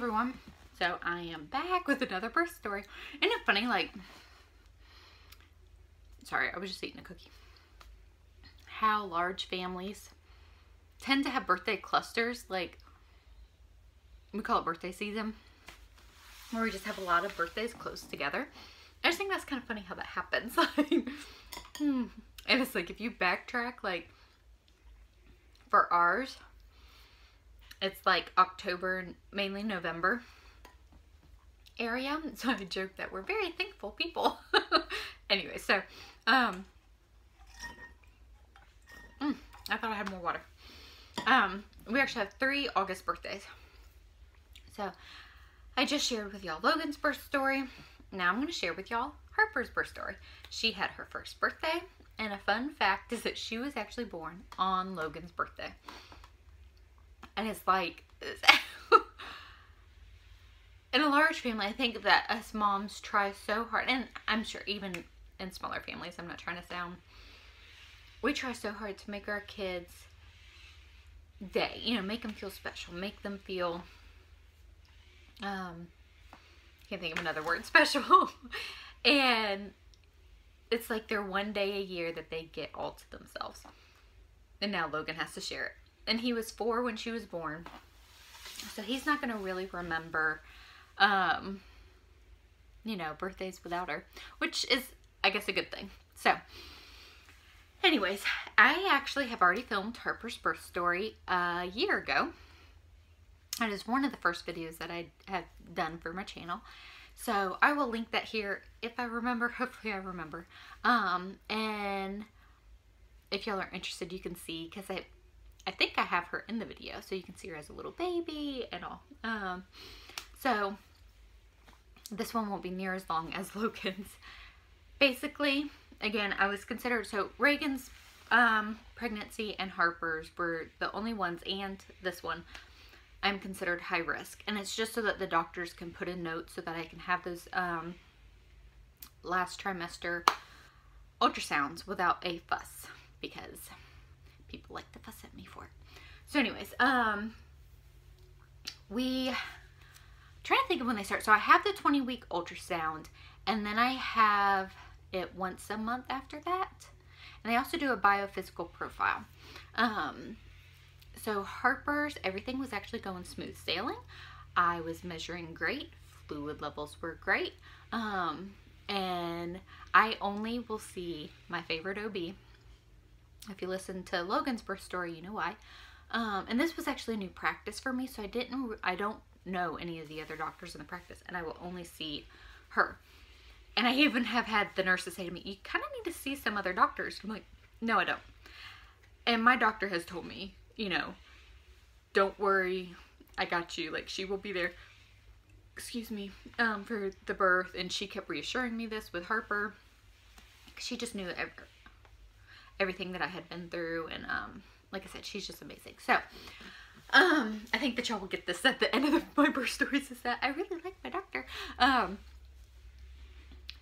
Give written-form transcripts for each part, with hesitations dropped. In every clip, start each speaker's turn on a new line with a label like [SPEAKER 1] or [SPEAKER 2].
[SPEAKER 1] everyone. So I am back with another birth story. Isn't it funny, like, sorry, I was just eating a cookie, how large families tend to have birthday clusters, like, we call it birthday season, where we just have a lot of birthdays close together. I just think that's kind of funny how that happens. And it's like, if you backtrack, like, for ours, it's like October and mainly November area. So I joke that we're very thankful people. Anyway, so I thought I had more water. We actually have 3 August birthdays. So I just shared with y'all Logan's birth story. Now I'm going to share with y'all Harper's birth story. She had her first birthday, and a fun fact is that she was actually born on Logan's birthday. And it's like, in a large family, I think that us moms try so hard, and I'm sure even in smaller families, I'm not trying to sound, we try so hard to make our kids' day, you know, make them feel special, make them feel, can't think of another word, special. And it's like their one day a year that they get all to themselves. And now Logan has to share it. And he was 4 when she was born. So he's not going to really remember, you know, birthdays without her. Which is, I guess, a good thing. So, anyways, I actually have already filmed Harper's birth story a year ago. It is one of the first videos that I have done for my channel. So I will link that here if I remember. Hopefully I remember. And if y'all are interested, you can see, because I think I have her in the video, so you can see her as a little baby and all. So this one won't be near as long as Logan's. Basically, again, I was considered, so Reagan's pregnancy and Harper's were the only ones, and this one, I'm considered high risk. And it's just so that the doctors can put in notes so that I can have those last trimester ultrasounds without a fuss, because people like to fuss at me for it. So anyways, trying to think of when they start. So I have the 20-week ultrasound, and then I have it once a month after that. And I also do a biophysical profile. So Harper's, everything was actually going smooth sailing. I was measuring great. Fluid levels were great. And I only will see my favorite OB. If you listen to Logan's birth story, you know why. And this was actually a new practice for me, so I don't know any of the other doctors in the practice, and I will only see her. And I even have had the nurses say to me, you kind of need to see some other doctors. I'm like, no, I don't. And my doctor has told me, you know, don't worry, I got you. Like, she will be there, excuse me, for the birth. And she kept reassuring me this with Harper. She just knew everything that I had been through, and like I said, she's just amazing. So I think that y'all will get this at the end of my birth stories, is that I really like my doctor.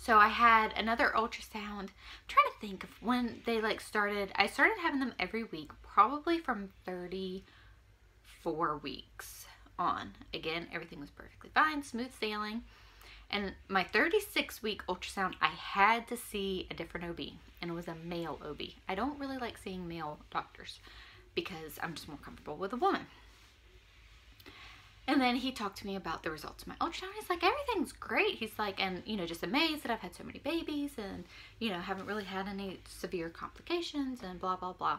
[SPEAKER 1] So I had another ultrasound. I'm trying to think of when they like started. I started having them every week, probably from 34 weeks on. Again, everything was perfectly fine, smooth sailing. And my 36-week ultrasound, I had to see a different OB, and it was a male OB. I don't really like seeing male doctors because I'm just more comfortable with a woman. And then he talked to me about the results of my ultrasound. He's like, everything's great. He's like, and, you know, just amazed that I've had so many babies and, you know, haven't really had any severe complications and blah, blah, blah.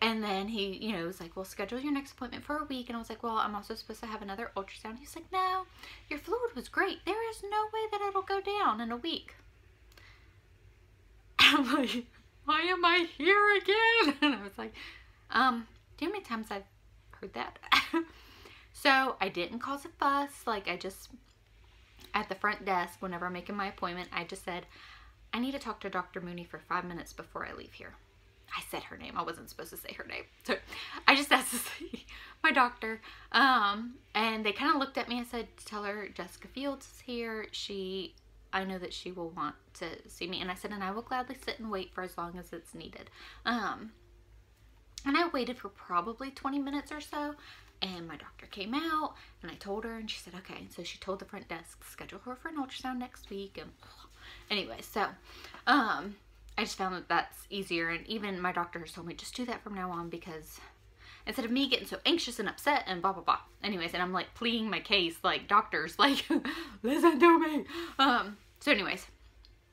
[SPEAKER 1] And then he, you know, was like, well, schedule your next appointment for a week. And I was like, well, I'm also supposed to have another ultrasound. He's like, no, your fluid was great. There is no way that it'll go down in a week. I'm like, why am I here again? And I was like, do you know how many times I've heard that? So I didn't cause a fuss. Like, I just, at the front desk, whenever I'm making my appointment, I just said, I need to talk to Dr. Mooney for 5 minutes before I leave here. I said her name. I wasn't supposed to say her name. So I just asked to see my doctor. And they kind of looked at me and said, tell her Jessica Fields is here. I know that she will want to see me. And I said, and I will gladly sit and wait for as long as it's needed. And I waited for probably 20 minutes or so. And my doctor came out and I told her, and she said, okay. So she told the front desk to schedule her for an ultrasound next week. And anyway, so, I just found that that's easier. And even my doctor has told me, just do that from now on, because instead of me getting so anxious and upset and blah, blah, blah. Anyways, and I'm like pleading my case, like, doctors, like, listen to me. So anyways,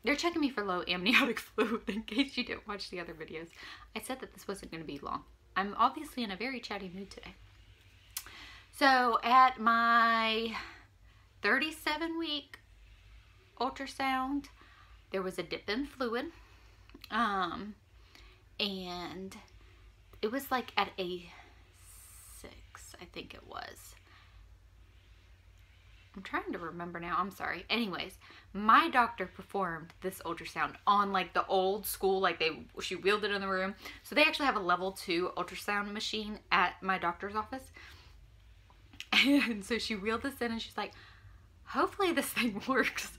[SPEAKER 1] they're checking me for low amniotic fluid, in case you didn't watch the other videos. I said that this wasn't going to be long. I'm obviously in a very chatty mood today. So at my 37-week ultrasound, there was a dip in fluid. And it was like at a 6, I think it was. I'm trying to remember now. I'm sorry. Anyways, my doctor performed this ultrasound on like the old school, like she wheeled it in the room. So they actually have a level 2 ultrasound machine at my doctor's office. And so she wheeled this in and she's like, hopefully this thing works.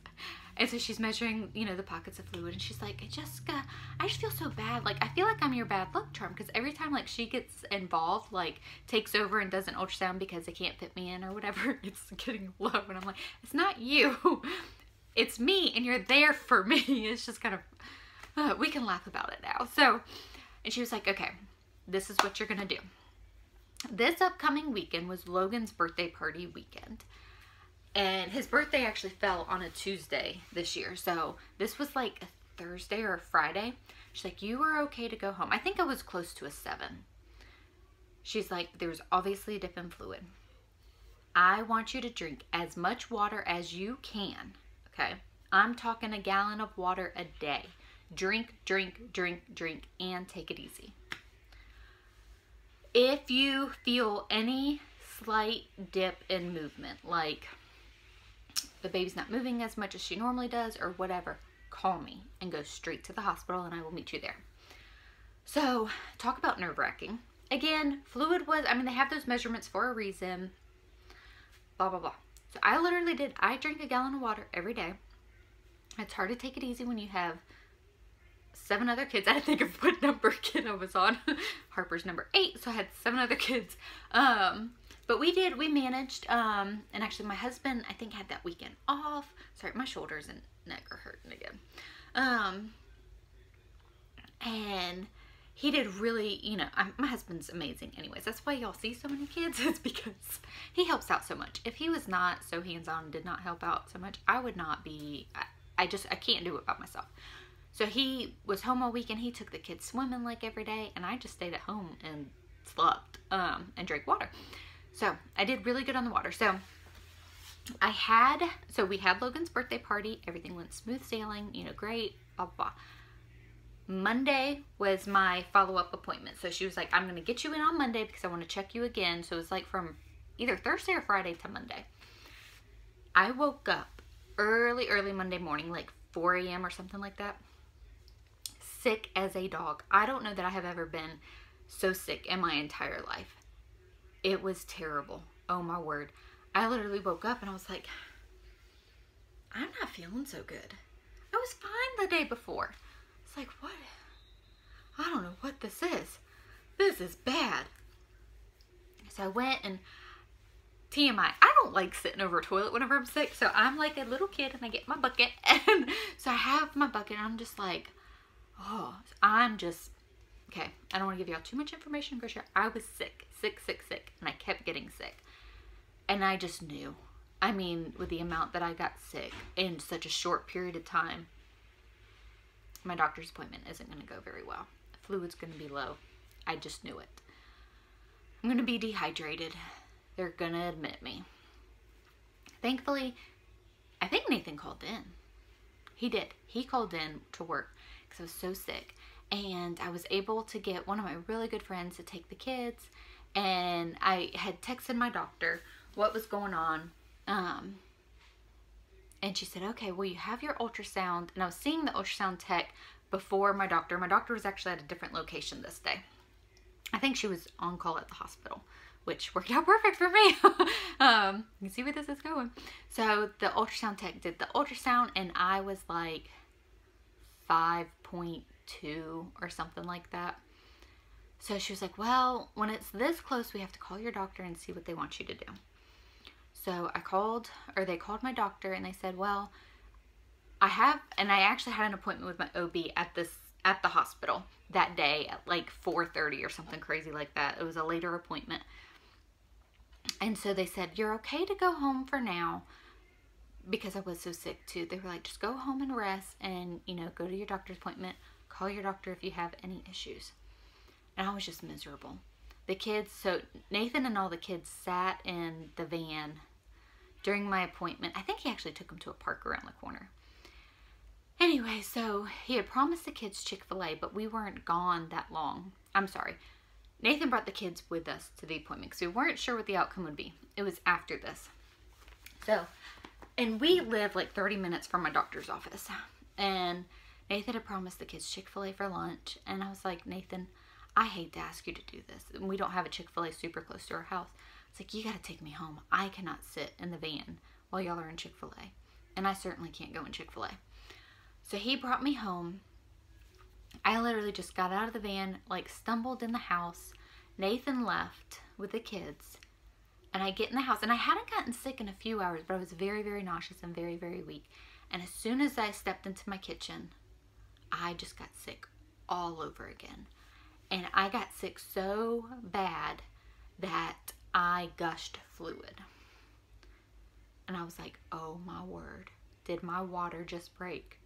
[SPEAKER 1] And so she's measuring, you know, the pockets of fluid, and she's like, Jessica, I just feel so bad. Like, I feel like I'm your bad luck charm, because every time, like, she gets involved, like, takes over and does an ultrasound because they can't fit me in or whatever, it's getting low. And I'm like, it's not you. It's me, and you're there for me. It's just kind of, we can laugh about it now. So, and she was like, okay, this is what you're going to do. This upcoming weekend was Logan's birthday party weekend. And his birthday actually fell on a Tuesday this year. So this was like a Thursday or a Friday. She's like, you are okay to go home. I think I was close to a 7. She's like, there's obviously a dip in fluid. I want you to drink as much water as you can. Okay. I'm talking a gallon of water a day. Drink, drink, drink, drink, and take it easy. If you feel any slight dip in movement, like the baby's not moving as much as she normally does or whatever, call me and go straight to the hospital and I will meet you there. So, talk about nerve-wracking. Again, fluid was, I mean, they have those measurements for a reason, blah, blah, blah. So, I literally did, I drink a gallon of water every day. It's hard to take it easy when you have 7 other kids. I didn't think of what number kid I was on. Harper's number 8, so I had 7 other kids. But we managed, and actually my husband, I think, had that weekend off. Sorry, my shoulders and neck are hurting again. And he did really, you know, my husband's amazing anyways. That's why y'all see so many kids. It's because he helps out so much. If he was not so hands-on and did not help out so much, I would not be, I can't do it by myself. So he was home all week and he took the kids swimming like every day, and I just stayed at home and slept, and drank water. So I did really good on the water. So we had Logan's birthday party. Everything went smooth sailing, you know, great, blah, blah, blah. Monday was my follow-up appointment. So she was like, I'm going to get you in on Monday because I want to check you again. So it was like from either Thursday or Friday to Monday. I woke up early Monday morning, like 4 a.m. or something like that. Sick as a dog. I don't know that I have ever been so sick in my entire life. It was terrible. Oh my word. I literally woke up and I was like, I'm not feeling so good. I was fine the day before. It's like, what? I don't know what this is. This is bad. So I went, and TMI, I don't like sitting over a toilet whenever I'm sick. So I'm like a little kid and I get my bucket. And so I have my bucket and I'm just like, oh, I'm just, okay, I don't want to give y'all too much information, for sure. I was sick, and I kept getting sick. And I just knew. I mean, with the amount that I got sick in such a short period of time, my doctor's appointment isn't going to go very well. Fluid's going to be low. I just knew it. I'm going to be dehydrated. They're going to admit me. Thankfully, I think Nathan called in. He did. He called in to work because I was so sick. And I was able to get one of my really good friends to take the kids. And I had texted my doctor what was going on. And she said, okay, well, you have your ultrasound. And I was seeing the ultrasound tech before my doctor. My doctor was actually at a different location this day. I think she was on call at the hospital, which worked out perfect for me. You can see where this is going. So the ultrasound tech did the ultrasound, and I was like 5.2 or something like that. So she was like, well, when it's this close, we have to call your doctor and see what they want you to do. So they called my doctor and they said, well, I actually had an appointment with my OB at the hospital that day at like 4:30 or something crazy like that. It was a later appointment. And so they said, you're okay to go home for now, because I was so sick too. They were like, just go home and rest and, go to your doctor's appointment. Call your doctor if you have any issues. And I was just miserable. The kids, so Nathan and all the kids sat in the van during my appointment. I think he actually took them to a park around the corner. Anyway, so he had promised the kids Chick-fil-A, but we weren't gone that long. I'm sorry. Nathan brought the kids with us to the appointment because we weren't sure what the outcome would be. It was after this. So, and we live like 30 minutes from my doctor's office. And Nathan had promised the kids Chick-fil-A for lunch. And I was like, Nathan, I hate to ask you to do this. We don't have a Chick-fil-A super close to our house. It's like, you got to take me home. I cannot sit in the van while y'all are in Chick-fil-A. And I certainly can't go in Chick-fil-A. So he brought me home. I literally just got out of the van, like stumbled in the house. Nathan left with the kids. And I get in the house. And I hadn't gotten sick in a few hours, but I was very, very nauseous and very, very weak. And as soon as I stepped into my kitchen, I just got sick all over again. And I got sick so bad that I gushed fluid. And I was like, oh my word. Did my water just break?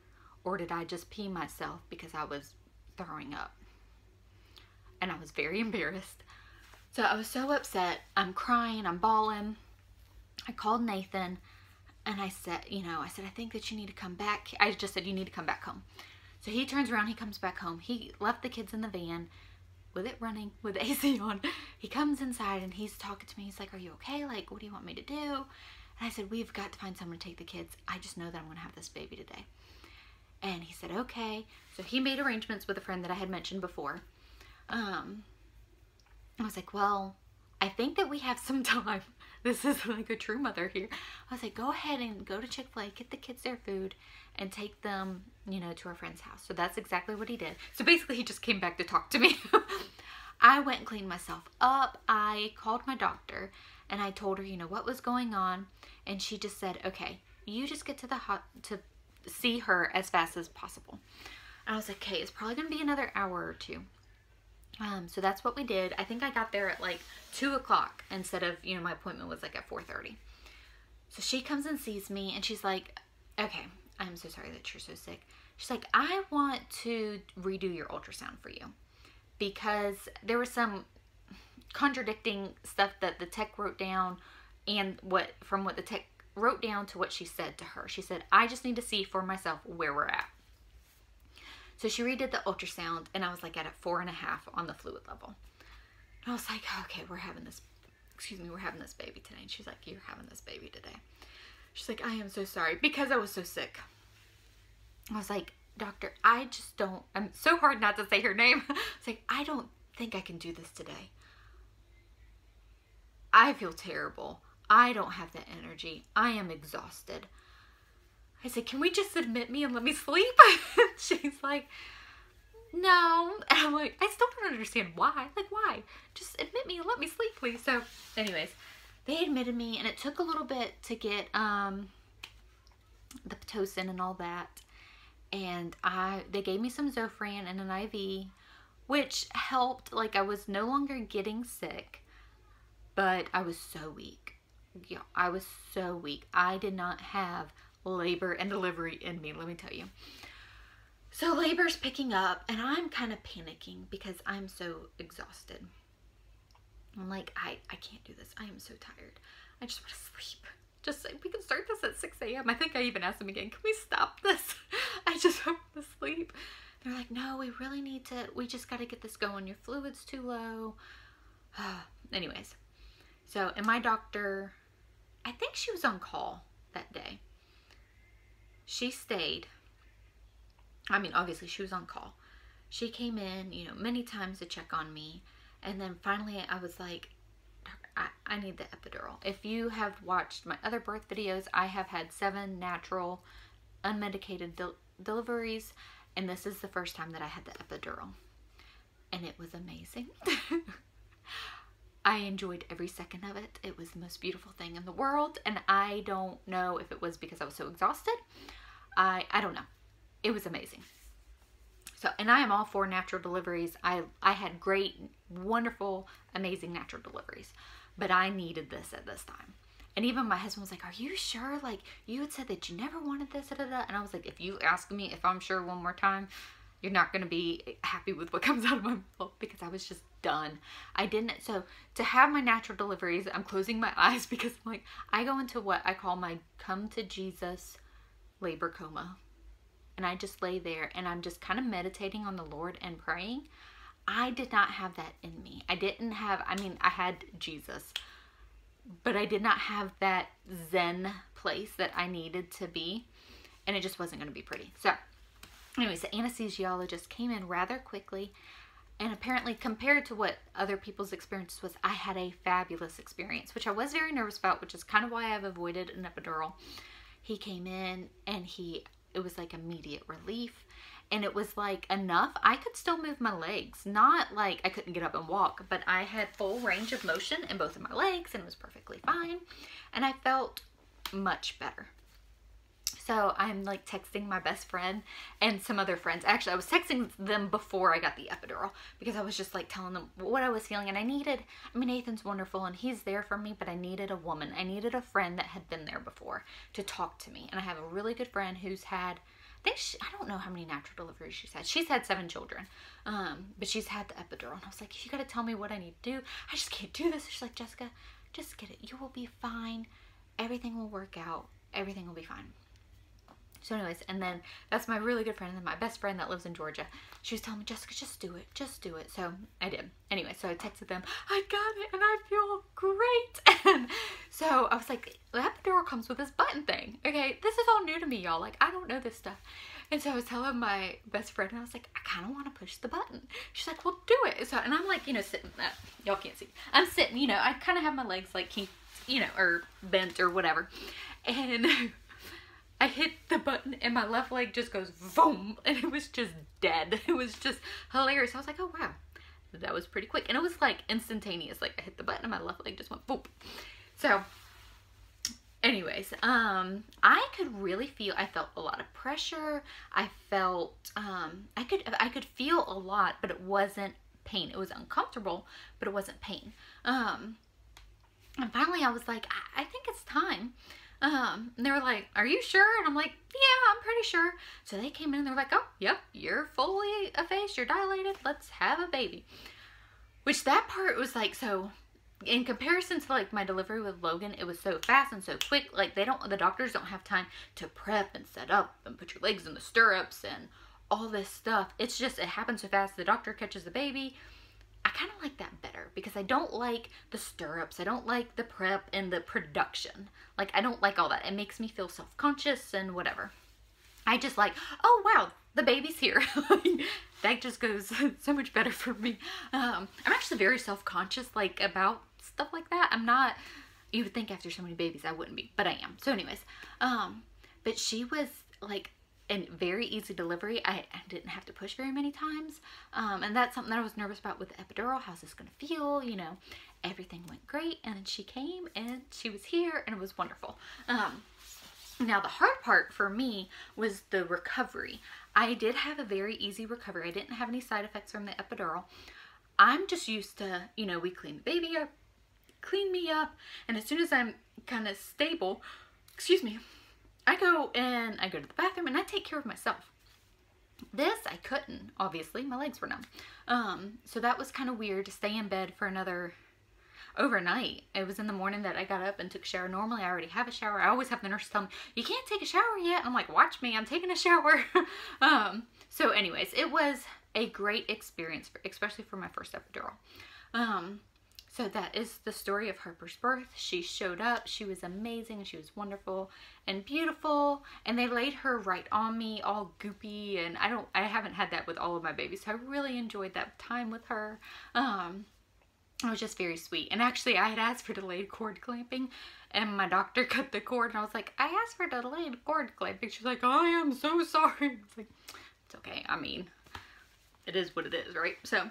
[SPEAKER 1] Or did I just pee myself because I was throwing up? And I was very embarrassed. So I was so upset. I'm crying. I'm bawling. I called Nathan and I said, I think that you need to come back. I just said, you need to come back home. So he turns around. He comes back home. He left the kids in the van with it running, with the AC on. He comes inside and he's talking to me. He's like, are you okay? Like, what do you want me to do? And I said, we've got to find someone to take the kids. I just know that I'm going to have this baby today. And he said, okay. So he made arrangements with a friend that I had mentioned before. I was like, well, I think that we have some time. This is like a true mother here. I was like, go ahead and go to Chick-fil-A, get the kids their food, and take them, to our friend's house. So that's exactly what he did. So basically, he just came back to talk to me. I went and cleaned myself up. I called my doctor, and I told her, what was going on. And she just said, okay, you just get to see her as fast as possible. And I was like, okay, it's probably going to be another hour or two. So that's what we did. I think I got there at like 2 o'clock instead of, my appointment was like at 4:30. So she comes and sees me and she's like, okay, I'm so sorry that you're so sick. She's like, I want to redo your ultrasound for you because there was some contradicting stuff that the tech wrote down and from what the tech wrote down to what she said to her. She said, I just need to see for myself where we're at. So she redid the ultrasound and I was like at a 4.5 on the fluid level. And I was like, okay, we're having this baby today. And she's like, you're having this baby today. She's like, I am so sorry because I was so sick. I was like, doctor, I'm so hard not to say her name. I was like, I don't think I can do this today. I feel terrible. I don't have the energy. I am exhausted. I said, can we just admit me and let me sleep? She's like, no. And I'm like, I still don't understand why. Like, why? Just admit me and let me sleep, please. So, anyways, they admitted me, and it took a little bit to get the Pitocin and all that. And they gave me some Zofran and an IV, which helped. Like, I was no longer getting sick, but I was so weak. Yeah, I was so weak. I did not have labor and delivery in me, let me tell you. So labor's picking up and I'm kind of panicking because I'm so exhausted. I'm like, I can't do this. I am so tired. I just want to sleep. Just we can start this at 6 a.m. I think I even asked them again, can we stop this? I just want to sleep. They're like, no, we just got to get this going. Your fluid's too low. Anyways, so, and my doctor, I think she was on call that day. She stayed. I mean, obviously she was on call. She came in, many times to check on me. And then finally I was like, I need the epidural. If you have watched my other birth videos, I have had 7 natural, unmedicated deliveries. And this is the first time that I had the epidural. and it was amazing. I enjoyed every second of it. It was the most beautiful thing in the world, and I don't know if it was because I was so exhausted. I don't know. It was amazing. So, and I am all for natural deliveries. I had great, wonderful, amazing natural deliveries, but I needed this at this time. And even my husband was like, are you sure? Like, you had said that you never wanted this, da, da, da. And I was like, if you ask me if I'm sure one more time, you're not going to be happy with what comes out of my mouth, because I was just done. I didn't. So to have my natural deliveries, I'm closing my eyes because like I go into what I call my come to Jesus labor coma. And I just lay there and I'm just kind of meditating on the Lord and praying. I did not have that in me. I didn't have, I mean, I had Jesus, but I did not have that Zen place that I needed to be. And it just wasn't going to be pretty. So anyways, the anesthesiologist came in rather quickly, and apparently compared to what other people's experience was, I had a fabulous experience, which I was very nervous about, which is kind of why I've avoided an epidural. He came in and it was like immediate relief, and it was like enough. I could still move my legs, not like I couldn't get up and walk, but I had full range of motion in both of my legs and it was perfectly fine, and I felt much better. So I'm like texting my best friend and some other friends. Actually, I was texting them before I got the epidural because I was just like telling them what I was feeling. And I mean, Nathan's wonderful and he's there for me, but I needed a woman. I needed a friend that had been there before to talk to me. And I have a really good friend who's had, I don't know how many natural deliveries she's had. She's had 7 children, but she's had the epidural. And I was like, you got to tell me what I need to do. I just can't do this. She's like, Jessica, just get it. You will be fine. Everything will work out. Everything will be fine. So anyways, and then that's my really good friend, and then my best friend that lives in Georgia. She was telling me, Jessica, just do it. Just do it. So I did. Anyway, so I texted them, I got it, and I feel great. And so I was like, the epidural comes with this button thing. Okay, this is all new to me, y'all. Like, I don't know this stuff. And so I was telling my best friend, and I was like, I kind of want to push the button. She's like, well, do it. So, and I'm like, sitting, y'all can't see. I'm sitting, I kind of have my legs like, or bent or whatever. And I hit the button and my left leg just goes boom, and it was just dead. It was just hilarious. I was like, oh wow, that was pretty quick. And it was like instantaneous. Like I hit the button and my left leg just went boom. So anyways, I could really feel, I felt a lot of pressure. I felt, I could feel a lot, but it wasn't pain. It was uncomfortable, but it wasn't pain. And finally I was like, I think it's time. And they were like, are you sure? And I'm like, yeah, I'm pretty sure. So they came in and they were like, oh, yep, you're fully effaced, you're dilated, let's have a baby. Which that part was like, so in comparison to like my delivery with Logan, it was so fast and so quick. Like the doctors don't have time to prep and set up and put your legs in the stirrups and all this stuff. It's just, it happens so fast. The doctor catches the baby. I kind of like that better because I don't like the stirrups. I don't like the prep and the production. Like, I don't like all that. It makes me feel self-conscious and whatever. I just like, oh, wow, the baby's here. That just goes so much better for me. I'm actually very self-conscious, like, about stuff like that. I'm not, you would think after so many babies I wouldn't be, but I am. So anyways, but she was, like, a very easy delivery. I didn't have to push very many times. And that's something that I was nervous about with the epidural. How's this going to feel? Everything went great. And then she came and she was here and it was wonderful. Now the hard part for me was the recovery. I did have a very easy recovery. I didn't have any side effects from the epidural. I'm just used to, we clean the baby up, clean me up. And as soon as I'm kind of stable, excuse me, I go to the bathroom and I take care of myself. This, I couldn't, obviously. My legs were numb. So that was kind of weird to stay in bed for another overnight. It was in the morning that I got up and took a shower. Normally, I already have a shower. I always have the nurse tell me, you can't take a shower yet. And I'm like, watch me, I'm taking a shower. So anyways, it was a great experience, especially for my first epidural. So that is the story of Harper's birth. She showed up. She was amazing. She was wonderful and beautiful. And they laid her right on me, all goopy. And I haven't had that with all of my babies. So I really enjoyed that time with her. It was just very sweet. And actually, I had asked for delayed cord clamping. And my doctor cut the cord. And I was like, I asked for delayed cord clamping. She's like, I am so sorry. It's like, it's okay. I mean, it is what it is, right? So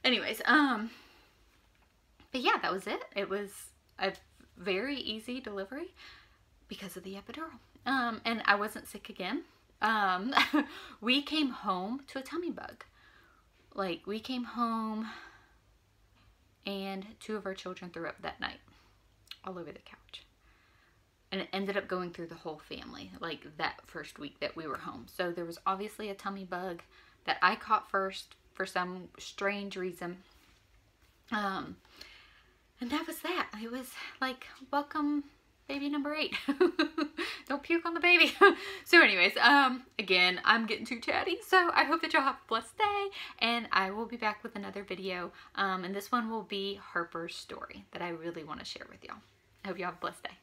[SPEAKER 1] anyways, but yeah, that was it. It was a very easy delivery because of the epidural. And I wasn't sick again. We came home to a tummy bug. Like, we came home and 2 of our children threw up that night all over the couch. And it ended up going through the whole family, like that first week that we were home. So there was obviously a tummy bug that I caught first for some strange reason. And that was that. It was like, welcome baby number 8. Don't puke on the baby. So anyways, again, I'm getting too chatty. So I hope that y'all have a blessed day. And I will be back with another video. And this one will be Harper's story that I really want to share with y'all. I hope y'all have a blessed day.